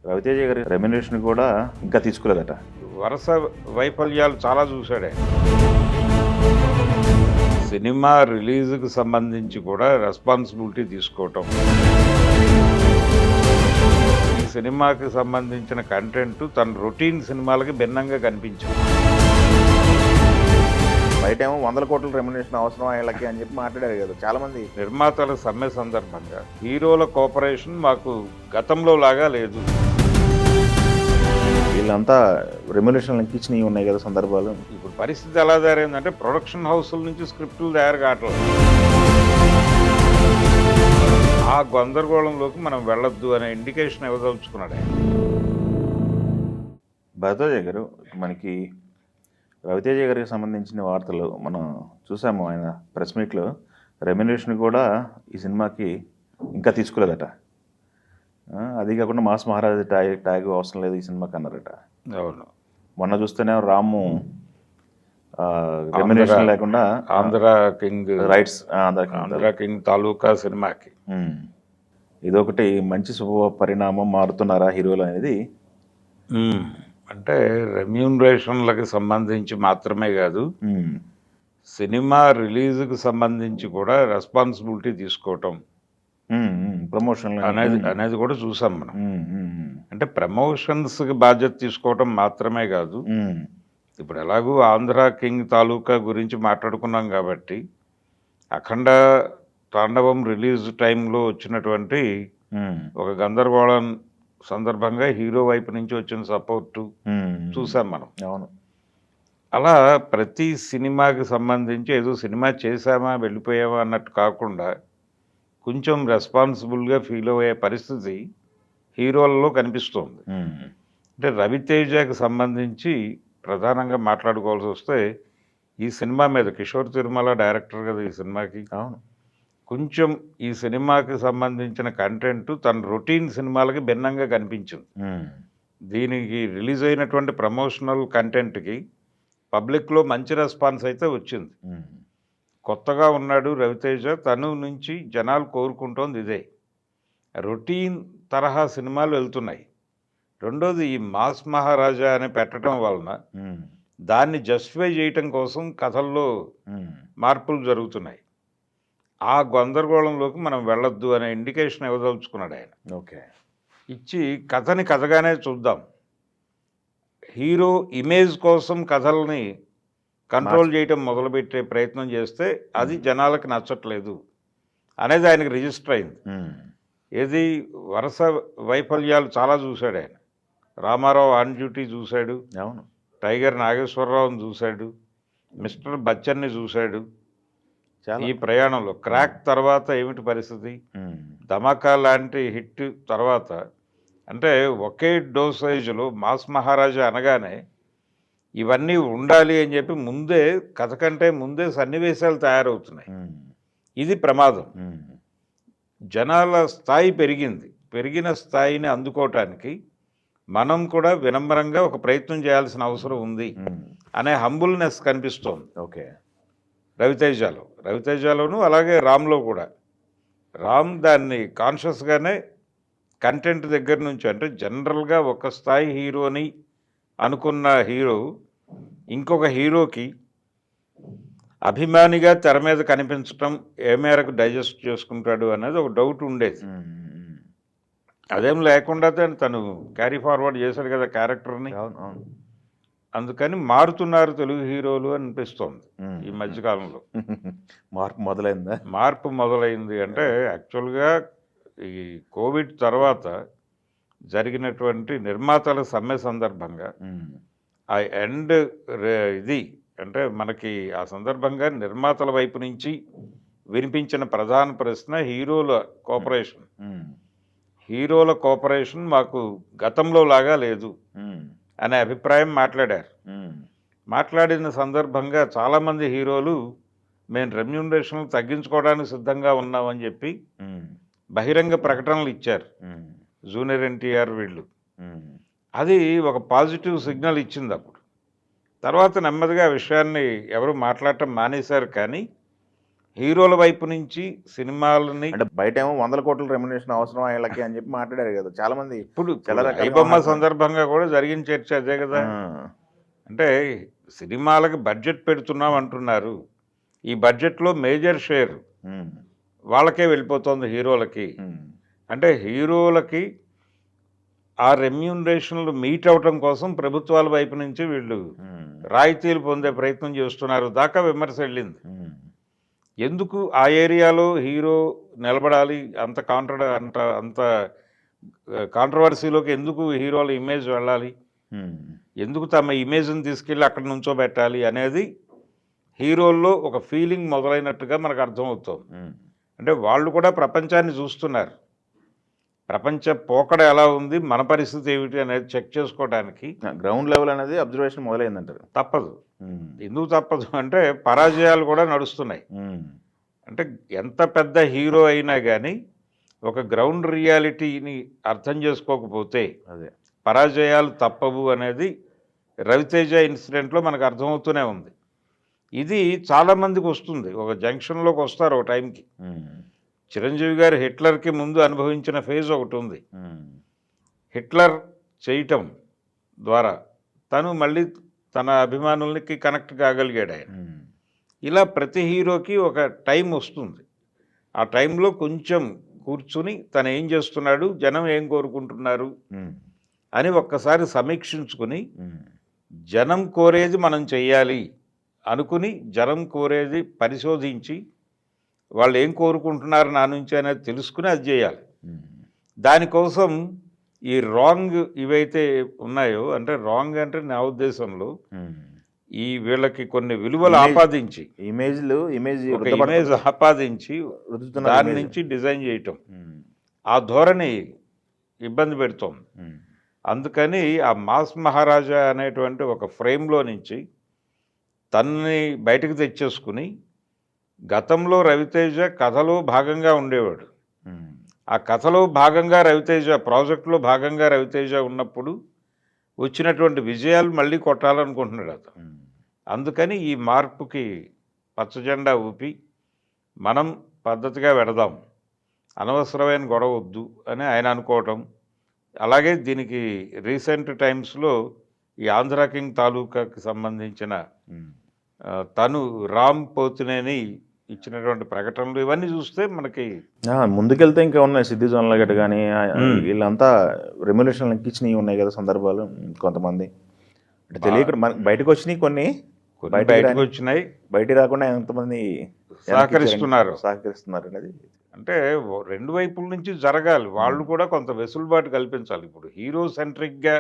రవితేజ గారి రెమ్యునరేషన్ కూడా ఇంకా తీసుకోలేదట. వరుస వైఫల్యాలు చాలా చూశాడే. సినిమా రిలీజ్కి సంబంధించి కూడా రెస్పాన్సిబిలిటీ తీసుకోవటం, ఈ సినిమాకి సంబంధించిన కంటెంట్ తన రొటీన్ సినిమాలకి భిన్నంగా కనిపించింది. బయటేమో 100 కోట్ల రెమ్యునరేషన్ అవసరం వీళ్ళకి అని చెప్పి మాట్లాడారు కదా చాలామంది. నిర్మాతల సమ్మె సందర్భంగా హీరోల కోఆపరేషన్ మాకు గతంలో లాగా లేదు. వీళ్ళంతా రెమ్యునరేషన్ లెక్కించినవి ఉన్నాయి కదా సందర్భాలు. ఇప్పుడు పరిస్థితి ఎలా తయారైందంటే ప్రొడక్షన్ హౌస్ల నుంచి స్క్రిప్టులు తయారు కావట్లేదు. ఆ గందరగోళంలోకి మనం వెళ్ళొద్దు అనే ఇండికేషన్ ఇవ్వదలుచుకున్నాడు ఆయన. భరద్వాజ గారు, మనకి రవితేజ గారికి సంబంధించిన వార్తలు మనం చూసాము. ఆయన ప్రెస్ మీట్లో రెమ్యునరేషన్ కూడా ఈ సినిమాకి ఇంకా తీసుకోలేదట. అది కాకుండా మాస్ మహారాజ్ ట్యాగ్ అవసరం లేదు ఈ సినిమాకి అన్నారట. అవును, మొన్న చూస్తేనే రాము రెమ్యునరేషన్ లేకుండా Andhra king rights Andhra king తాలూకా సినిమాకి ఇదొకటి మంచి శుభ పరిణామం. మారుతున్నారా హీరోలు అనేది? అంటే రెమ్యూనరేషన్లకు సంబంధించి మాత్రమే కాదు, సినిమా రిలీజ్కి సంబంధించి కూడా రెస్పాన్సిబిలిటీ తీసుకోవటం ప్రమోషన్ అనేది కూడా చూసాం మనం. అంటే ప్రమోషన్స్కి బాధ్యత తీసుకోవటం మాత్రమే కాదు, ఇప్పుడు ఎలాగూ ఆంధ్ర కింగ్ తాలూకా గురించి మాట్లాడుకున్నాం కాబట్టి అఖండ తాండవం రిలీజ్ టైంలో వచ్చినటువంటి ఒక గందరగోళం సందర్భంగా హీరో వైపు నుంచి వచ్చిన సపోర్టు చూసాం మనం. అవును, అలా ప్రతి సినిమాకి సంబంధించి ఏదో సినిమా చేసామా వెళ్ళిపోయామా అన్నట్టు కాకుండా కొంచెం రెస్పాన్సిబుల్గా ఫీల్ అయ్యే పరిస్థితి హీరోలలో కనిపిస్తోంది. అంటే రవితేజకి సంబంధించి ప్రధానంగా మాట్లాడుకోవాల్సి వస్తే ఈ సినిమా మీద కిషోర్ తిరుమల డైరెక్టర్ కదా ఈ సినిమాకి. అవును, కొంచెం ఈ సినిమాకి సంబంధించిన కంటెంట్ తన రొటీన్ సినిమాలకి భిన్నంగా కనిపించింది. దీనికి రిలీజ్ అయినటువంటి ప్రమోషనల్ కంటెంట్కి పబ్లిక్లో మంచి రెస్పాన్స్ అయితే వచ్చింది. కొత్తగా ఉన్నాడు రవితేజ, తను నుంచి జనాలు కోరుకుంటోంది ఇదే. రొటీన్ తరహా సినిమాలు వెళ్తున్నాయి. రెండోది ఈ మాస్ మహారాజా అని పెట్టడం వలన దాన్ని జస్టిఫై చేయటం కోసం కథల్లో మార్పులు జరుగుతున్నాయి. ఆ గందరగోళంలోకి మనం వెళ్ళొద్దు అనే ఇండికేషన్ ఇవ్వదలుచుకున్నాడు ఆయన. ఓకే, ఇచ్చి కథని కథగానే చూద్దాం, హీరో ఇమేజ్ కోసం కథల్ని కంట్రోల్ చేయటం మొదలుపెట్టే ప్రయత్నం చేస్తే అది జనాలకు నచ్చట్లేదు అనేది ఆయనకు రిజిస్టర్ అయింది. ఏది వరుస వైఫల్యాలు చాలా చూశాడు ఆయన. రామారావు ఆన్ డ్యూటీ చూశాడు, అవును, టైగర్ నాగేశ్వరరావుని చూశాడు, మిస్టర్ బచ్చన్ని చూశాడు. ఈ చాలా ప్రయాణంలో క్రాక్ తర్వాత ఏమిటి పరిస్థితి, ధమాకా లాంటి హిట్ తర్వాత, అంటే ఒకే డోసేజ్లో మాస్ మహారాజా అనగానే ఇవన్నీ ఉండాలి అని చెప్పి ముందే కథ కంటే ముందే సన్నివేశాలు తయారవుతున్నాయి. ఇది ప్రమాదం. జనాల స్థాయి పెరిగింది. పెరిగిన స్థాయిని అందుకోవటానికి మనం కూడా వినమ్రంగా ఒక ప్రయత్నం చేయాల్సిన అవసరం ఉంది అనే హంబుల్నెస్ కనిపిస్తోంది. ఓకే, రవితేజలోను అలాగే రామ్లో కూడా. రామ్ దాన్ని కాన్షియస్గానే కంటెంట్ దగ్గర నుంచి, అంటే జనరల్గా ఒక స్థాయి హీరోని అనుకున్న హీరో ఇంకొక హీరోకి అభిమానిగా తెర మీద కనిపించటం ఏ మేరకు డైజెస్ట్ చేసుకుంటాడు అనేది ఒక డౌట్ ఉండేది. అదేం లేకుండా తను క్యారీ ఫార్వర్డ్ చేశాడు కదా క్యారెక్టర్ని. అందుకని మారుతున్నారు తెలుగు హీరోలు అనిపిస్తోంది ఈ మధ్యకాలంలో. మార్పు మొదలైంది. అంటే యాక్చువల్గా ఈ కోవిడ్ తర్వాత జరిగినటువంటి నిర్మాతల సమ్మె సందర్భంగా ఆ ఎండ్ ఇది అంటే మనకి ఆ సందర్భంగా నిర్మాతల వైపు నుంచి వినిపించిన ప్రధాన ప్రశ్న హీరోల కోఆపరేషన్ మాకు గతంలో లాగా లేదు అనే అభిప్రాయం మాట్లాడారు. మాట్లాడిన సందర్భంగా చాలామంది హీరోలు మేము రెమ్యూనరేషన్లు తగ్గించుకోవడానికి సిద్ధంగా ఉన్నామని చెప్పి బహిరంగ ప్రకటనలు ఇచ్చారు. జూనియర్ ఎన్టీఆర్ వీళ్ళు. అది ఒక పాజిటివ్ సిగ్నల్ ఇచ్చింది. అప్పుడు తర్వాత నెమ్మదిగా విషయాన్ని ఎవరు మాట్లాడటం మానేశారు. కానీ హీరోల వైపు నుంచి సినిమాలని అంటే బయట ఏమో 100 కోట్ల రెమ్యునరేషన్ అవసరం వీళ్ళకి అని చెప్పి మాట్లాడారు కదా చాలా మంది. ఇప్పుడు చాలా రకాలుగా ఐబొమ్మ మాట్లాడుతున్నారు. సందర్భంగా కూడా జరిగిన చర్చ అదే కదా. అంటే సినిమాలకి బడ్జెట్ పెడుతున్నాం అంటున్నారు, ఈ బడ్జెట్లో మేజర్ షేర్ వాళ్ళకే వెళ్ళిపోతుంది హీరోలకి. అంటే హీరోలకి ఆ రెమ్యూనరేషన్లు మీట్ అవటం కోసం ప్రభుత్వాల వైపు నుంచి వీళ్ళు రాయితీలు పొందే ప్రయత్నం చేస్తున్నారు దాకా విమర్శ వెళ్ళింది. ఎందుకు ఆ ఏరియాలో హీరో నిలబడాలి, అంత అంత కాంట్రవర్సీలోకి ఎందుకు హీరోల ఇమేజ్ వెళ్ళాలి, ఎందుకు తమ ఇమేజ్ని తీసుకెళ్ళి అక్కడ నుంచోబెట్టాలి అనేది హీరోల్లో ఒక ఫీలింగ్ మొదలైనట్టుగా మనకు అర్థమవుతుంది. అంటే వాళ్ళు కూడా ప్రపంచాన్ని చూస్తున్నారు, ప్రపంచ పోకడ ఎలా ఉంది, మన పరిస్థితి ఏమిటి అనేది చెక్ చేసుకోవడానికి గ్రౌండ్ లెవెల్ అనేది అబ్జర్వేషన్ మొదలైందంటారు. తప్పదు. ఎందుకు తప్పదు అంటే పరాజయాలు కూడా నడుస్తున్నాయి. అంటే ఎంత పెద్ద హీరో అయినా కానీ ఒక గ్రౌండ్ రియాలిటీని అర్థం చేసుకోకపోతే అదే పరాజయాలు తప్పవు అనేది రవితేజ ఇన్సిడెంట్లో మనకు అర్థమవుతూనే ఉంది. ఇది చాలామందికి వస్తుంది, ఒక జంక్షన్లోకి వస్తారు ఒక టైంకి. చిరంజీవి గారు హిట్లర్కి ముందు అనుభవించిన ఫేజ్ ఒకటి ఉంది. హిట్లర్ చేయటం ద్వారా తను మళ్ళీ తన అభిమానులకి కనెక్ట్ కాగలిగాడు ఆయన. ఇలా ప్రతి హీరోకి ఒక టైం వస్తుంది, ఆ టైంలో కొంచెం కూర్చుని తను ఏం చేస్తున్నాడు, జనం ఏం కోరుకుంటున్నారు అని ఒక్కసారి సమీక్షించుకుని జనం కోరేది మనం చెయ్యాలి అనుకుని జనం కోరేది పరిశోధించి వాళ్ళు ఏం కోరుకుంటున్నారు నా నుంచి అనేది తెలుసుకుని అది చేయాలి. దానికోసం ఈ రాంగ్ ఇవైతే ఉన్నాయో, అంటే రాంగ్ అంటే నా ఉద్దేశంలో ఈ వీళ్ళకి కొన్ని విలువలు ఆపాదించి ఇమేజ్ ఆపాదించి దాని నుంచి డిజైన్ చేయటం, ఆ ధోరణి ఇబ్బంది పెడుతోంది. అందుకని ఆ మాస్ మహారాజా అనేటువంటి ఒక ఫ్రేమ్లో నుంచి తనని బయటకు తెచ్చేసుకుని, గతంలో రవితేజ కథలో భాగంగా ఉండేవాడు, ఆ కథలో భాగంగా రవితేజ, ప్రాజెక్టులో భాగంగా రవితేజ ఉన్నప్పుడు వచ్చినటువంటి విజయాలు మళ్ళీ కొట్టాలనుకుంటున్నాడు అతను. అందుకని ఈ మార్పుకి పచ్చజెండా ఊపి మనం పద్ధతిగా వెడదాం, అనవసరమైన గొడవ వద్దు అని ఆయన అనుకోవటం. అలాగే దీనికి రీసెంట్ టైమ్స్లో ఈ ఆంధ్ర కింగ్ తాలూకాకి సంబంధించిన తను రామ్ పోతినేని ఇచ్చినటువంటి ప్రకటనలు ఇవన్నీ చూస్తే మనకి ముందుకెళ్తే ఇంకా ఉన్నాయి. సిద్ధి జోన్లగడ్డ కానీ వీళ్ళంతా రెమ్యులేషన్ ఎక్కించినవి ఉన్నాయి కదా సందర్భాలు. కొంతమంది అంటే తెలియక బయటకు వచ్చినాయి, కొన్ని బయటకు వచ్చినాయి, బయట రాకుండా ఎంతమంది సహకరిస్తున్నారు అనేది. అంటే రెండు వైపుల నుంచి జరగాలి, వాళ్ళు కూడా కొంత వెసులుబాటు కల్పించాలి. ఇప్పుడు హీరో సెంట్రిక్గా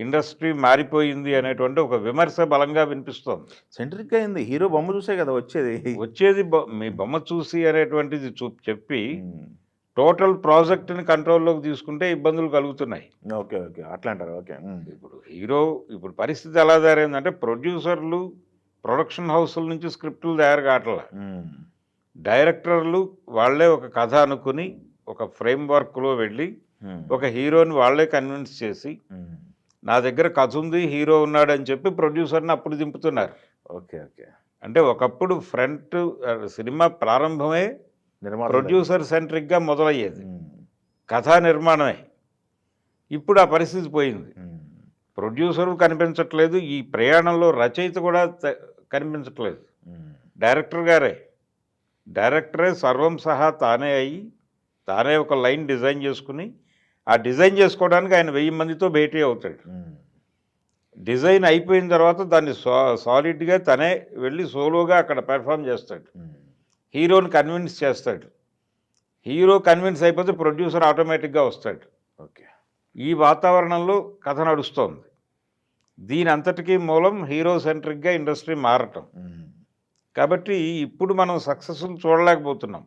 ఇండస్ట్రీ మారిపోయింది అనేటువంటి ఒక విమర్శ బలంగా వినిపిస్తోంది. సెంట్రిక్గా అయింది, హీరో బొమ్మ చూసే కదా వచ్చేది మీ బొమ్మ చూసి అనేటువంటిది చెప్పి టోటల్ ప్రాజెక్ట్ని కంట్రోల్లోకి తీసుకుంటే ఇబ్బందులు కలుగుతున్నాయి. ఓకే ఓకే అట్లా అంటారు. ఓకే ఇప్పుడు పరిస్థితి ఎలా తయారైందంటే ప్రొడ్యూసర్లు ప్రొడక్షన్ హౌస్ల నుంచి స్క్రిప్టులు తయారు కావట్లా, డైరెక్టర్లు వాళ్ళే ఒక కథ అనుకుని ఒక ఫ్రేమ్ వర్క్లో వెళ్ళి ఒక హీరోని వాళ్ళే కన్విన్స్ చేసి నా దగ్గర కథ ఉంది, హీరో ఉన్నాడు అని చెప్పి ప్రొడ్యూసర్ని అప్పుడు దింపుతున్నారు. ఓకే ఓకే అంటే ఒకప్పుడు ఫ్రంట్ సినిమా ప్రారంభమే ప్రొడ్యూసర్ సెంట్రిక్గా మొదలయ్యేది, కథా నిర్మాణమే. ఇప్పుడు ఆ పరిస్థితి పోయింది, ప్రొడ్యూసరు కనిపించట్లేదు, ఈ ప్రయాణంలో రచయిత కూడా కనిపించట్లేదు. డైరెక్టరే సర్వం సహా తానే అయ్యి తానే ఒక లైన్ డిజైన్ చేసుకుని ఆ డిజైన్ చేసుకోవడానికి ఆయన 1000 మందితో భేటీ అవుతాడు. డిజైన్ అయిపోయిన తర్వాత దాన్ని సాలిడ్గా తనే వెళ్ళి సోలోగా అక్కడ పెర్ఫామ్ చేస్తాడు, హీరోని కన్విన్స్ చేస్తాడు. హీరో కన్విన్స్ అయిపోతే ప్రొడ్యూసర్ ఆటోమేటిక్గా వస్తాడు. ఓకే, ఈ వాతావరణంలో కథ నడుస్తోంది. దీని అంతటికీ మూలం హీరో సెంట్రిక్గా ఇండస్ట్రీ మారటం. కాబట్టి ఇప్పుడు మనం సక్సెస్ఫుల్ చూడలేకపోతున్నాం.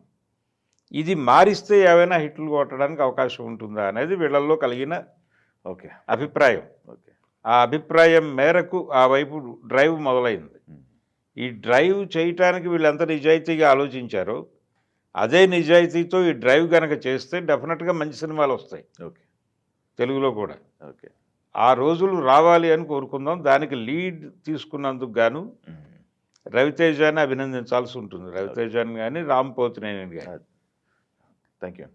ఇది మారిస్తే ఏవైనా హిట్లు కొట్టడానికి అవకాశం ఉంటుందా అనేది వీళ్ళల్లో కలిగిన అభిప్రాయం. ఆ అభిప్రాయం మేరకు ఆ వైపు డ్రైవ్ మొదలైంది. ఈ డ్రైవ్ చేయటానికి వీళ్ళు ఎంత నిజాయితీగా ఆలోచించారో అదే నిజాయితీతో ఈ డ్రైవ్ కనుక చేస్తే డెఫినెట్గా మంచి సినిమాలు వస్తాయి తెలుగులో కూడా. ఆ రోజులు రావాలి అని కోరుకుందాం. దానికి లీడ్ తీసుకున్నందుకు గాను రవితేజాని అభినందించాల్సి ఉంటుంది, రవితేజాని కానీ రామ్ పోతినేని కానీ. Thank you.